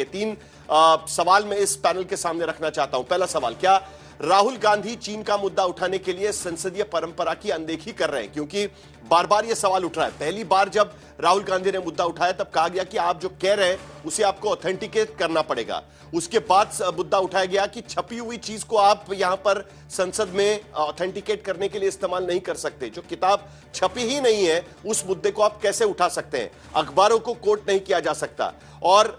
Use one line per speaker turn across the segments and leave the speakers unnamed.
तीन सवाल मैं इस पैनल के सामने रखना चाहता हूं। पहला सवाल, क्या राहुल गांधी चीन का मुद्दा उठाने के लिए संसदीय परंपरा की अनदेखी कर रहे हैं? क्योंकि बार बार यह सवाल उठ रहा है। पहली बार जब राहुल गांधी ने मुद्दा उठाया तब कहा गया कि आप जो कह रहे हैं उसे आपको ऑथेंटिकेट करना पड़ेगा। उसके बाद मुद्दा उठाया गया कि छपी हुई चीज को आप यहां पर संसद में ऑथेंटिकेट करने के लिए इस्तेमाल नहीं कर सकते। जो किताब छपी ही नहीं है उस मुद्दे को आप कैसे उठा सकते हैं? अखबारों को कोट नहीं किया जा सकता। और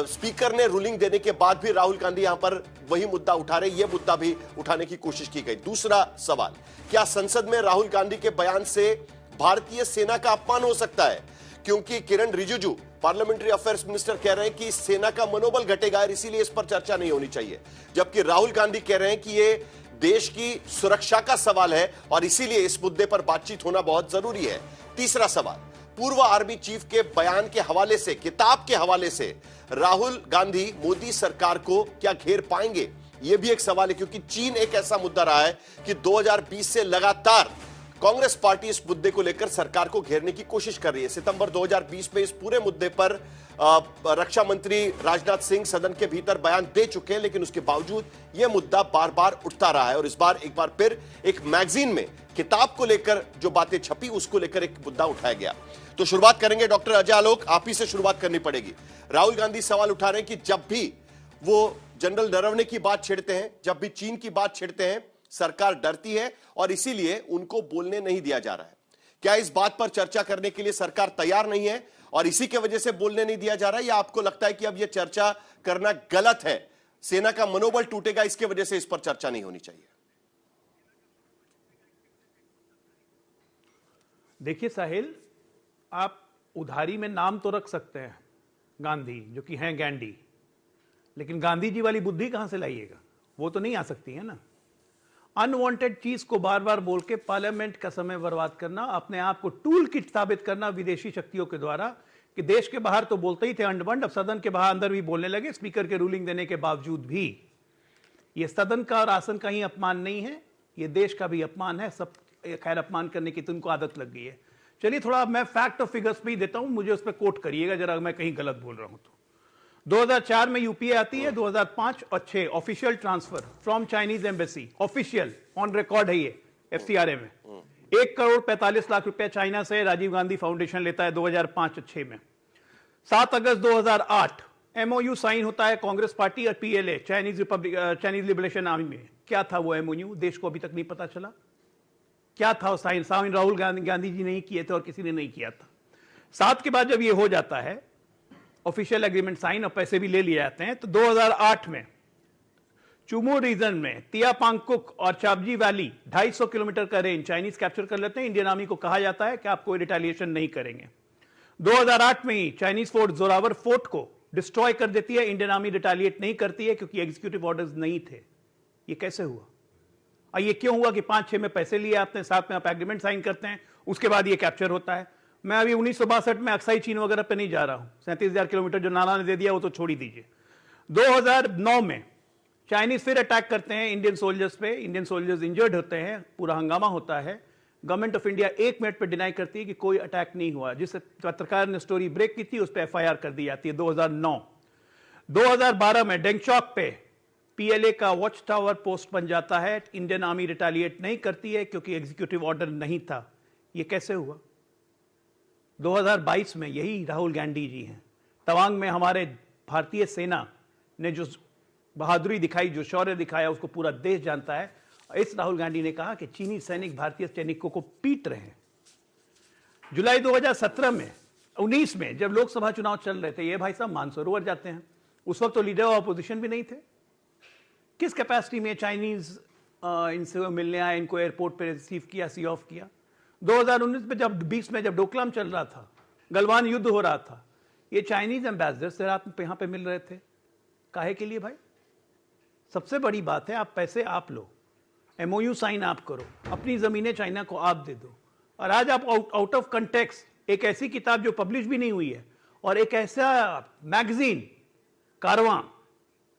स्पीकर ने रूलिंग देने के बाद भी राहुल गांधी यहां पर वही मुद्दा उठा रहे, यह मुद्दा भी उठाने की कोशिश की गई। दूसरा सवाल, क्या संसद में राहुल गांधी के बयान से भारतीय सेना का अपमान हो सकता है? क्योंकि किरण रिजिजू पार्लियामेंट्री अफेयर्स मिनिस्टर कह रहे हैं कि सेना का मनोबल घटेगा और इसीलिए इस पर चर्चा नहीं होनी चाहिए, जबकि राहुल गांधी कह रहे हैं कि यह देश की सुरक्षा का सवाल है और इसीलिए इस मुद्दे पर बातचीत होना बहुत जरूरी है। तीसरा सवाल, पूर्व आर्मी चीफ के बयान के हवाले से, किताब के हवाले से राहुल गांधी मोदी सरकार को क्या घेर पाएंगे? यह भी एक सवाल है, क्योंकि चीन एक ऐसा मुद्दा रहा है कि 2020 से लगातार कांग्रेस पार्टी इस मुद्दे को लेकर सरकार को घेरने की कोशिश कर रही है। सितंबर 2020 में इस पूरे मुद्दे पर रक्षा मंत्री राजनाथ सिंह सदन के भीतर बयान दे चुके हैं, लेकिन उसके बावजूद यह मुद्दा बार बार उठता रहा है और इस बार एक बार फिर एक मैगजीन में किताब को लेकर जो बातें छपी उसको लेकर एक मुद्दा उठाया गया। तो शुरुआत करेंगे डॉक्टर अजय आलोक, आप ही से शुरुआत करनी पड़ेगी। राहुल गांधी सवाल उठा रहे हैं कि जब भी वो जनरल नरवणे की बात छेड़ते हैं, जब भी चीन की बात छेड़ते हैं, सरकार डरती है और इसीलिए उनको बोलने नहीं दिया जा रहा है। क्या इस बात पर चर्चा करने के लिए सरकार तैयार नहीं है और इसी के वजह से बोलने नहीं दिया जा रहा है, या आपको लगता है कि अब यह चर्चा करना गलत है, सेना का मनोबल टूटेगा, इसके वजह से इस पर चर्चा नहीं होनी चाहिए?
देखिए साहिल, आप उधारी में नाम तो रख सकते हैं गांधी, जो कि हैं गैंडी, लेकिन गांधी जी वाली बुद्धि कहां से लाइएगा? वो तो नहीं आ सकती है ना। अनवांटेड चीज को बार बार बोल के पार्लियामेंट का समय बर्बाद करना, अपने आप को टूल किट साबित करना विदेशी शक्तियों के द्वारा कि देश के बाहर तो बोलते ही थे अंडबंड, अब सदन के बाहर अंदर भी बोलने लगे स्पीकर के रूलिंग देने के बावजूद भी। यह सदन का और आसन का ही अपमान नहीं है, यह देश का भी अपमान है। सब खैर अपमान करने की तो उनको आदत लग गई है। चलिए थोड़ा मैं फैक्ट और फिगर्स पे ही देता हूं, मुझे उस पर कोट करिएगा जरा, मैं कहीं गलत बोल रहा हूं तो। 2004 में यूपीए आती है, 2005 और 6 official transfer from Chinese embassy, official on record है ये एफसीआरए में। 1,45,00,000 रुपया चाइना से राजीव गांधी फाउंडेशन लेता है 2005 और 6 में। 7 अगस्त 2008 एमओयू साइन होता है कांग्रेस पार्टी और पीएलए, चाइनीज लिबरेशन आर्मी में। क्या था वो एमओयू? देश को अभी तक नहीं पता चला क्या था। साइन राहुल गांधी जी नहीं किए थे और किसी ने नहीं किया था। 7 के बाद जब ये हो जाता है ऑफिशियल एग्रीमेंट साइन और पैसे भी ले लिए जाते हैं, तो 2008 में चुमू रीजन में तिया पांगकुक और चाबजी वैली 250 किलोमीटर का रेंज चाइनीज कैप्चर कर लेते हैं। इंडियन आर्मी को कहा जाता है कि आप कोई रिटेलिएशन नहीं करेंगे। 2008 में ही चाइनीज फोर्स जोरावर फोर्ट को डिस्ट्रॉय कर देती है। इंडियन आर्मी रिटेलिएट नहीं करती है क्योंकि एग्जीक्यूटिव ऑर्डर्स नहीं थे। ये कैसे हुआ? और ये क्यों हुआ कि 5-6 में पैसे लिए आपने, 7 में आप एग्रीमेंट साइन करते हैं, उसके बाद ये कैप्चर होता है। मैं अभी 1962 में अक्साई चीन वगैरह पे नहीं जा रहा हूं। 37,000 किलोमीटर जो नाना ने दे दिया वो तो छोड़ ही दीजिए। 2009 में चाइनीज फिर अटैक करते हैं इंडियन सोल्जर्स पे, इंडियन सोल्जर्स इंजर्ड होते हैं, पूरा हंगामा होता है। गवर्नमेंट ऑफ इंडिया 1 मिनट पे डिनाई करती है कि कोई अटैक नहीं हुआ। जिस पत्रकार ने स्टोरी ब्रेक की थी उस पर एफआईआर कर दी जाती है 2009। 2012 में डेंगचौक पे पीएलए का वॉच टावर पोस्ट बन जाता है। इंडियन आर्मी रिटेलिएट नहीं करती है क्योंकि एग्जीक्यूटिव ऑर्डर नहीं था। यह कैसे हुआ? 2022 में यही राहुल गांधी जी हैं। तवांग में हमारे भारतीय सेना ने जो बहादुरी दिखाई, जो शौर्य दिखाया, उसको पूरा देश जानता है। इस राहुल गांधी ने कहा कि चीनी सैनिक भारतीय सैनिकों को पीट रहे हैं। जुलाई 2017 में 19 में जब लोकसभा चुनाव चल रहे थे, ये भाई साहब मानसरोवर जाते हैं। उस वक्त तो लीडर ऑफ अपोजिशन भी नहीं थे। किस कैपेसिटी में चाइनीज इनसे मिलने आए, इनको एयरपोर्ट पे रिसीव किया, सी ऑफ किया। 2019 में जब 20 में जब डोकलाम चल रहा था, गलवान युद्ध हो रहा था, ये चाइनीज एम्बेसडर से रात में यहां पे मिल रहे थे। काहे के लिए भाई? सबसे बड़ी बात है, आप पैसे आप लो, एमओयू साइन आप करो, अपनी जमीनें चाइना को आप दे दो, और आज आप आउट ऑफ कंटेक्स्ट एक ऐसी किताब जो पब्लिश भी नहीं हुई है और एक ऐसा मैगजीन कारवां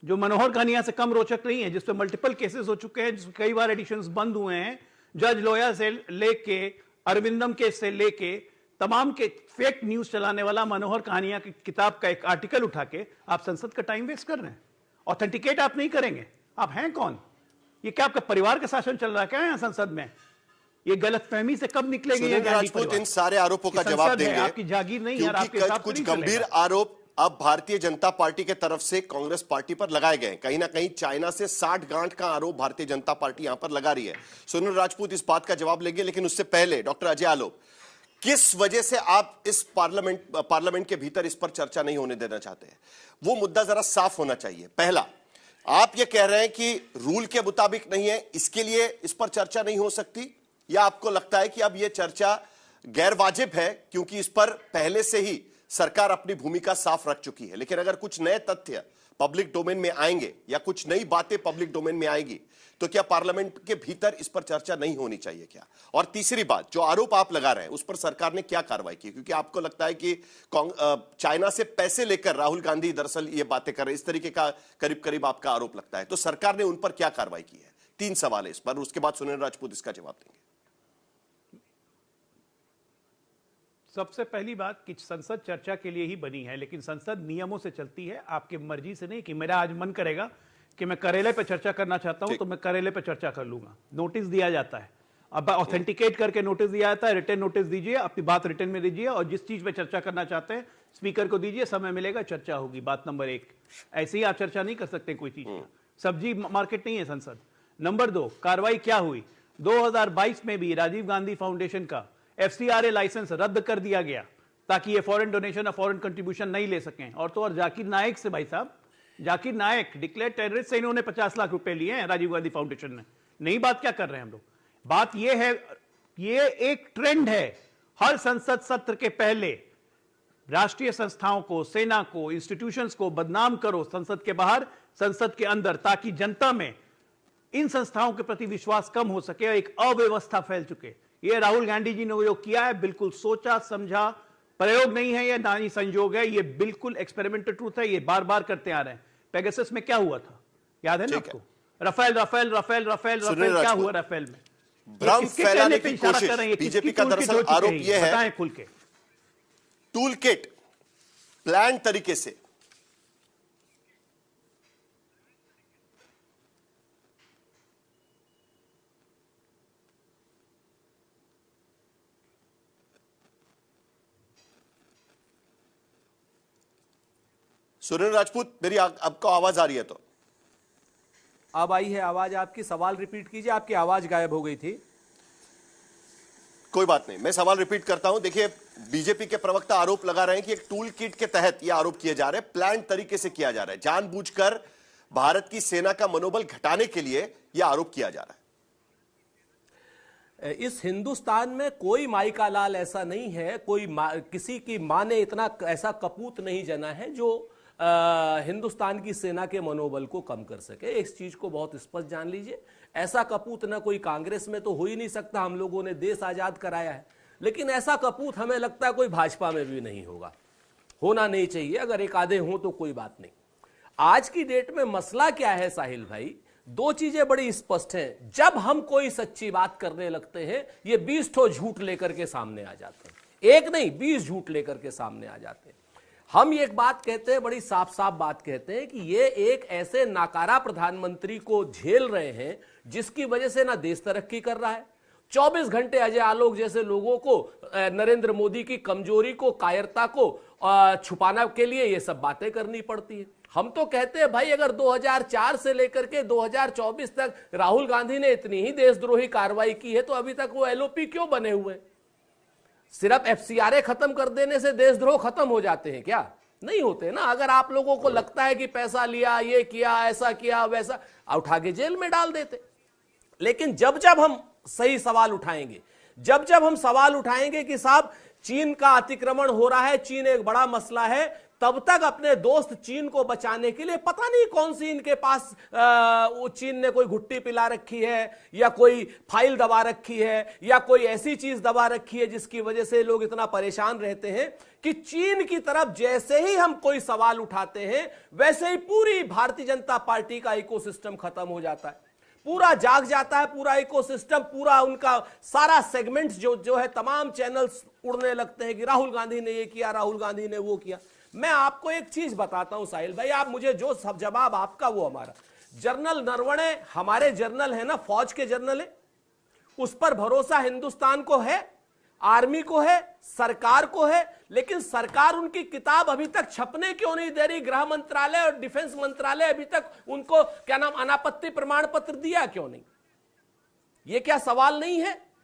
जो मनोहर कहानियां से कम रोचक नहीं है, जिसपे मल्टीपल केसेस हो चुके हैं, जिसमें कई बार एडिशंस बंद हुए हैं, जज लोया से लेके अरविंदम केस से लेके तमाम के फेक न्यूज चलाने वाला मनोहर कहानियां की किताब का एक आर्टिकल उठा के आप संसद का टाइम वेस्ट कर रहे हैं। ऑथेंटिकेट आप नहीं करेंगे। आप हैं कौन? ये क्या आपका परिवार का शासन चल रहा है क्या यहाँ संसद में? ये गलतफहमी से कब निकलेंगे?
सुरेंद्र राजपूत इन सारे आरोपों का जवाब देंगे।
आपकी जागीर नहीं है, आपके साथ
कुछ गंभीर आरोप अब भारतीय जनता पार्टी के तरफ से कांग्रेस पार्टी पर लगाए गए। कहीं ना कहीं चाइना से 60 गांठ का आरोप भारतीय जनता पार्टी यहां पर लगा रही है। सुरेंद्र राजपूत इस बात का जवाब लेंगे, लेकिन उससे पहले डॉक्टर अजय आलोक, किस वजह से आप इस पार्लियामेंट के भीतर इस पर चर्चा नहीं होने देना चाहते हैं? वो मुद्दा जरा साफ होना चाहिए। पहला, आप ये कह रहे हैं कि रूल के मुताबिक नहीं है, इसके लिए इस पर चर्चा नहीं हो सकती, या आपको लगता है कि अब यह चर्चा गैर वाजिब है क्योंकि इस पर पहले से ही सरकार अपनी भूमिका साफ रख चुकी है? लेकिन अगर कुछ नए तथ्य पब्लिक डोमेन में आएंगे या कुछ नई बातें पब्लिक डोमेन में आएगी तो क्या पार्लियामेंट के भीतर इस पर चर्चा नहीं होनी चाहिए क्या? और तीसरी बात, जो आरोप आप लगा रहे हैं उस पर सरकार ने क्या कार्रवाई की? क्योंकि आपको लगता है कि चाइना से पैसे लेकर राहुल गांधी दरअसल ये बातें कर रहे हैं, इस तरीके का करीब करीब आपका आरोप लगता है, तो सरकार ने उन पर क्या कार्रवाई की है? 3 सवाल है इस पर, उसके बाद सुरेंद्र राजपूत इसका जवाब देंगे।
सबसे पहली बात कि संसद चर्चा के लिए ही बनी है, लेकिन संसद नियमों से चलती है, आपकी मर्जी से नहीं। कि मेरा आज मन करेगा कि मैं करेले पे चर्चा करना चाहता हूं तो मैं करेले पे चर्चा कर लूंगा। नोटिस दिया जाता है, अब ऑथेंटिकेट करके नोटिस दिया जाता है, रिटर्न नोटिस दीजिए, अपनी बात रिटर्न में दीजिए और जिस चीज पे चर्चा करना चाहते हैं स्पीकर को दीजिए, समय मिलेगा चर्चा होगी। बात नंबर 1, ऐसे ही आप चर्चा नहीं कर सकते कोई चीज। सब्जी मार्केट नहीं है संसद। नंबर 2, कार्रवाई क्या हुई? 2022 में भी राजीव गांधी फाउंडेशन का FCRA लाइसेंस रद्द कर दिया गया ताकि ये फॉरेन डोनेशन और फॉरेन कंट्रीब्यूशन नहीं ले सकें। और तो और जाकिर नायक से, भाई साहब जाकिर नायक डिक्लेयर टेररिस्ट से इन्होंने 50 लाख रुपए लिए हैं राजीव गांधी फाउंडेशन ने। नई बात क्या कर रहे हैं हम लोग? बात ये है, ये एक ट्रेंड है, हर संसद सत्र के पहले राष्ट्रीय संस्थाओं को, सेना को, इंस्टीट्यूशंस को बदनाम करो संसद के बाहर, संसद के अंदर, ताकि जनता में इन संस्थाओं के प्रति विश्वास कम हो सके और एक अव्यवस्था फैल चुके। ये राहुल गांधी जी ने जो किया है बिल्कुल सोचा समझा प्रयोग नहीं है, ये ना ही संयोग है, ये बिल्कुल एक्सपेरिमेंटल ट्रूथ है, ये बार बार करते आ रहे हैं। पेगासस में क्या हुआ था याद है ना आपको? Rafale Rafale Rafale Rafale Rafale क्या हुआ राफेल में?
भ्रम फैलाने की कोशिश बीजेपी का दरअसल आरोप यह है,
बताएं खुल के।
टूल किट प्लान तरीके से सुरेंद्र राजपूत, मेरी आपको आवाज आ रही है? तो
अब आई है आवाज आपकी। सवाल रिपीट कीजिए, आपकी आवाज गायब हो गई थी।
कोई बात नहीं, मैं सवाल रिपीट करता हूं। देखिए, बीजेपी के प्रवक्ता आरोप लगा रहे हैं कि एक टूल किट के तहत यह आरोप किए जा रहे हैं, प्लान तरीके से किया जा रहा है, जानबूझकर भारत की सेना का मनोबल घटाने के लिए यह आरोप किया जा रहा
है। इस हिंदुस्तान में कोई माई का लाल ऐसा नहीं है, कोई किसी की मां ने इतना ऐसा कपूत नहीं जना है जो हिंदुस्तान की सेना के मनोबल को कम कर सके। इस चीज को बहुत स्पष्ट जान लीजिए। ऐसा कपूत ना कोई कांग्रेस में तो हो ही नहीं सकता, हम लोगों ने देश आजाद कराया है, लेकिन ऐसा कपूत हमें लगता है कोई भाजपा में भी नहीं होगा, होना नहीं चाहिए। अगर एक आधे हों तो कोई बात नहीं। आज की डेट में मसला क्या है साहिल भाई? 2 चीजें बड़ी स्पष्ट हैं। जब हम कोई सच्ची बात करने लगते हैं, ये 20 ठो झूठ लेकर के सामने आ जाते हैं। एक नहीं, 20 झूठ लेकर के सामने आ जाते हैं। हम एक बात कहते हैं, बड़ी साफ साफ बात कहते हैं कि ये एक ऐसे नाकारा प्रधानमंत्री को झेल रहे हैं जिसकी वजह से ना देश तरक्की कर रहा है। 24 घंटे अजय आलोक जैसे लोगों को नरेंद्र मोदी की कमजोरी को, कायरता को छुपाने के लिए ये सब बातें करनी पड़ती है। हम तो कहते हैं भाई, अगर 2004 से लेकर के 2024 तक राहुल गांधी ने इतनी ही देशद्रोही कार्रवाई की है तो अभी तक वो LOP क्यों बने हुए? सिर्फ FCRA खत्म कर देने से देशद्रोह खत्म हो जाते हैं क्या? नहीं होते ना। अगर आप लोगों को लगता है कि पैसा लिया, ये किया, ऐसा किया, वैसा, उठा के जेल में डाल देते। लेकिन जब जब हम सही सवाल उठाएंगे, जब जब हम सवाल उठाएंगे कि साहब चीन का अतिक्रमण हो रहा है, चीन एक बड़ा मसला है, तब तक अपने दोस्त चीन को बचाने के लिए पता नहीं कौन सी इनके पास वो चीन ने कोई घुट्टी पिला रखी है या कोई फाइल दबा रखी है या कोई ऐसी चीज दबा रखी है जिसकी वजह से लोग इतना परेशान रहते हैं कि चीन की तरफ जैसे ही हम कोई सवाल उठाते हैं वैसे ही पूरी भारतीय जनता पार्टी का इकोसिस्टम खत्म हो जाता है। पूरा जाग जाता है, पूरा इकोसिस्टम, पूरा उनका सारा सेगमेंट्स जो है, तमाम चैनल्स उड़ने लगते हैं कि राहुल गांधी ने ये किया, राहुल गांधी ने वो किया। मैं आपको एक चीज बताता हूं साहिल भाई, आप मुझे जो सब जवाब आपका वो हमारा। जनरल नरवणे हमारे जर्नल है ना, फौज के जर्नल है, उस पर भरोसा हिंदुस्तान को है, आर्मी को है, सरकार को है, लेकिन सरकार उनकी किताब अभी तक छपने क्यों नहीं दे रही? गृह मंत्रालय और डिफेंस मंत्रालय अभी तक उनको क्या नाम अनापत्ति प्रमाण पत्र दिया क्यों नहीं? ये क्या सवाल नहीं है?